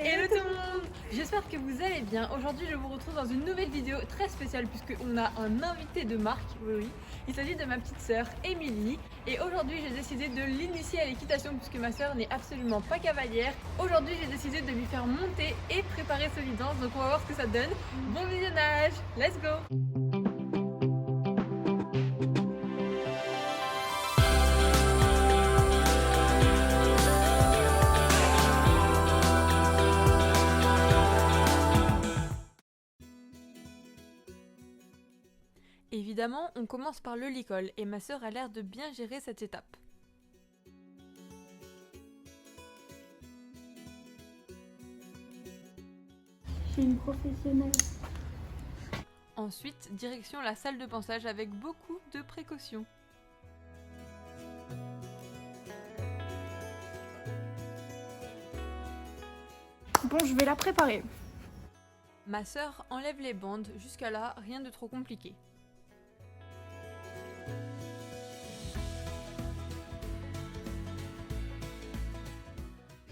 Hello tout le monde! J'espère que vous allez bien. Aujourd'hui je vous retrouve dans une nouvelle vidéo très spéciale puisqu'on a un invité de marque, oui. Il s'agit de ma petite sœur Émilie et aujourd'hui j'ai décidé de l'initier à l'équitation puisque ma sœur n'est absolument pas cavalière. Aujourd'hui j'ai décidé de lui faire monter et préparer ce lead-dance, donc on va voir ce que ça donne. Bon visionnage! Let's go! Évidemment, on commence par le licol et ma sœur a l'air de bien gérer cette étape. Je suis une professionnelle. Ensuite, direction la salle de pansage avec beaucoup de précautions. Bon, je vais la préparer. Ma sœur enlève les bandes, jusqu'à là, rien de trop compliqué.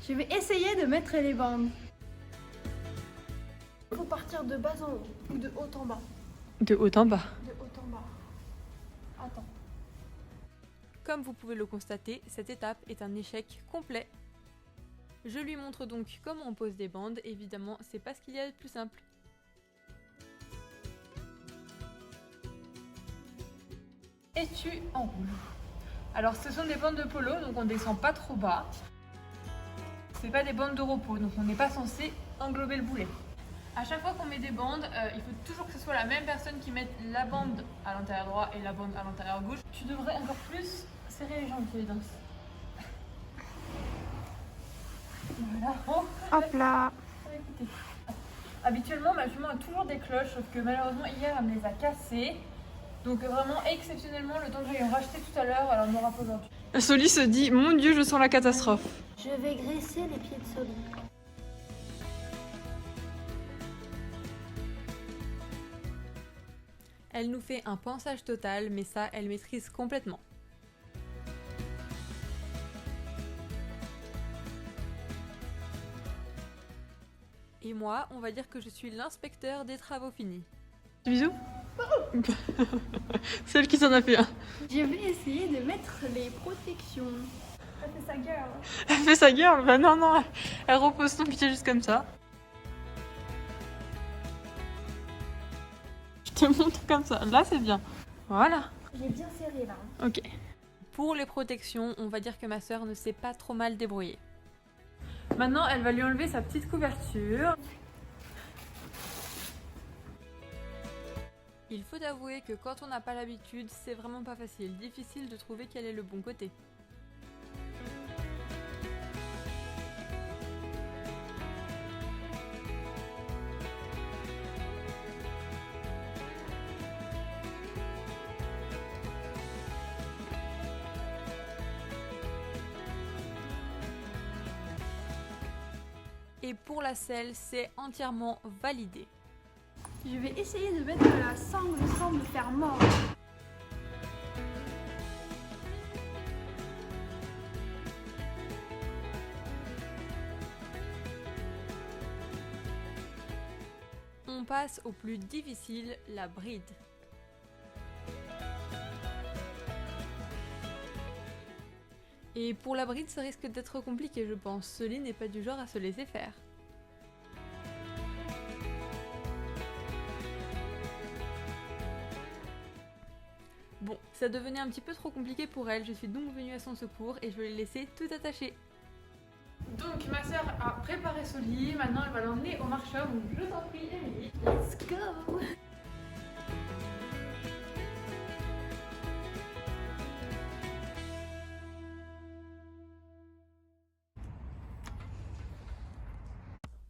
Je vais essayer de mettre les bandes. Il faut partir de bas en haut ou de haut en bas. De haut en bas. De haut en bas. Attends. Comme vous pouvez le constater, cette étape est un échec complet. Je lui montre donc comment on pose des bandes, évidemment c'est pas ce qu'il y a de plus simple. Et tu enroules. Alors ce sont des bandes de polo, donc on descend pas trop bas. C'est pas des bandes de repos, donc on n'est pas censé englober le boulet. À chaque fois qu'on met des bandes, il faut toujours que ce soit la même personne qui mette la bande à l'intérieur droit et la bande à l'intérieur gauche. Tu devrais encore plus serrer les jambes, Évidence. Voilà. Oh. Hop là. Écoutez. Habituellement, ma jument a toujours des cloches, sauf que malheureusement hier elle me les a cassées. Donc vraiment exceptionnellement, le temps que j'aille en racheter tout à l'heure, elle en aura pas aujourd'hui. Soli se dit, mon Dieu, je sens la catastrophe. Je vais graisser les pieds de Soli. Elle nous fait un pansage total, mais ça, elle maîtrise complètement. Et moi, on va dire que je suis l'inspecteur des travaux finis. Bisous. Celle qui s'en a fait un. Je vais essayer de mettre les protections. Elle fait sa gueule. Elle fait sa gueule. Bah non, non. Elle repose son pied juste comme ça. Je te montre comme ça. Là, c'est bien. Voilà. J'ai bien serré là. Ok. Pour les protections, on va dire que ma sœur ne s'est pas trop mal débrouillée. Maintenant, elle va lui enlever sa petite couverture. Il faut avouer que quand on n'a pas l'habitude, c'est vraiment pas facile. Difficile de trouver quel est le bon côté. Et pour la selle, c'est entièrement validé. Je vais essayer de mettre la sangle sans me faire mordre. On passe au plus difficile, la bride. Et pour la bride, ça risque d'être compliqué, je pense. Soli n'est pas du genre à se laisser faire. Bon, ça devenait un petit peu trop compliqué pour elle, je suis donc venue à son secours et je l'ai laissé tout attaché. Donc ma sœur a préparé Soli, maintenant elle va l'emmener au marcheur, donc je t'en prie Émilie. Let's go.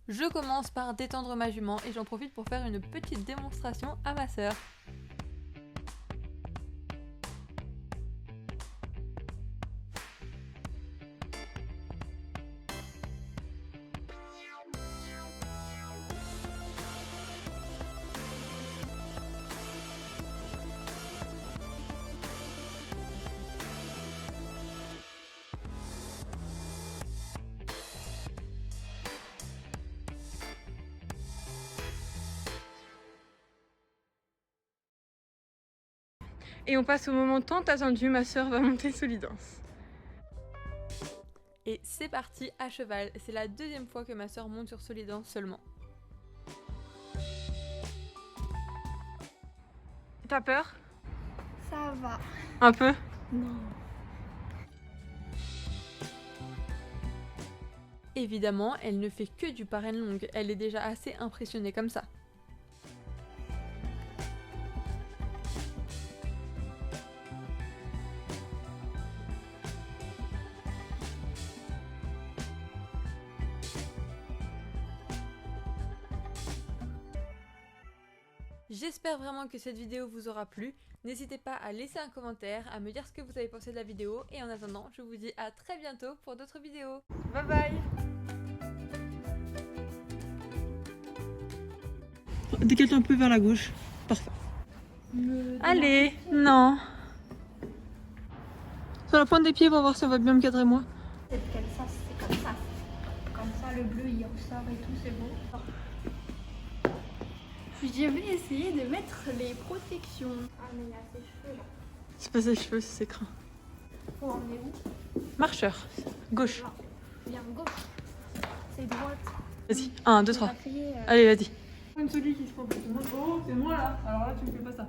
Je commence par détendre ma jument et j'en profite pour faire une petite démonstration à ma sœur. Et on passe au moment tant attendu, ma soeur va monter Solidance. Et c'est parti à cheval. C'est la deuxième fois que ma soeur monte sur Solidance seulement. T'as peur? Ça va. Un peu? Non. Évidemment, elle ne fait que du parrain longue. Elle est déjà assez impressionnée comme ça. J'espère vraiment que cette vidéo vous aura plu. N'hésitez pas à laisser un commentaire, à me dire ce que vous avez pensé de la vidéo. Et en attendant, je vous dis à très bientôt pour d'autres vidéos. Bye bye! Décale-toi un peu vers la gauche. Parfait. Allez, non. Sur la pointe des pieds pour voir si on va bien me cadrer moi. C'est comme ça, c'est comme ça. Comme ça, le bleu il ressort et tout, c'est beau. Je vais essayer de mettre les protections. Ah, mais il y a ses cheveux là. C'est pas ses cheveux, c'est ses crins. Oh, on est où? Marcheur. Gauche. Là. Bien, gauche. C'est droite. Vas-y. 1, 2, 3. On va crier, Allez, vas-y. Comme celui qui se propose. Oh, c'est moi là. Alors là, tu me fais pas ça.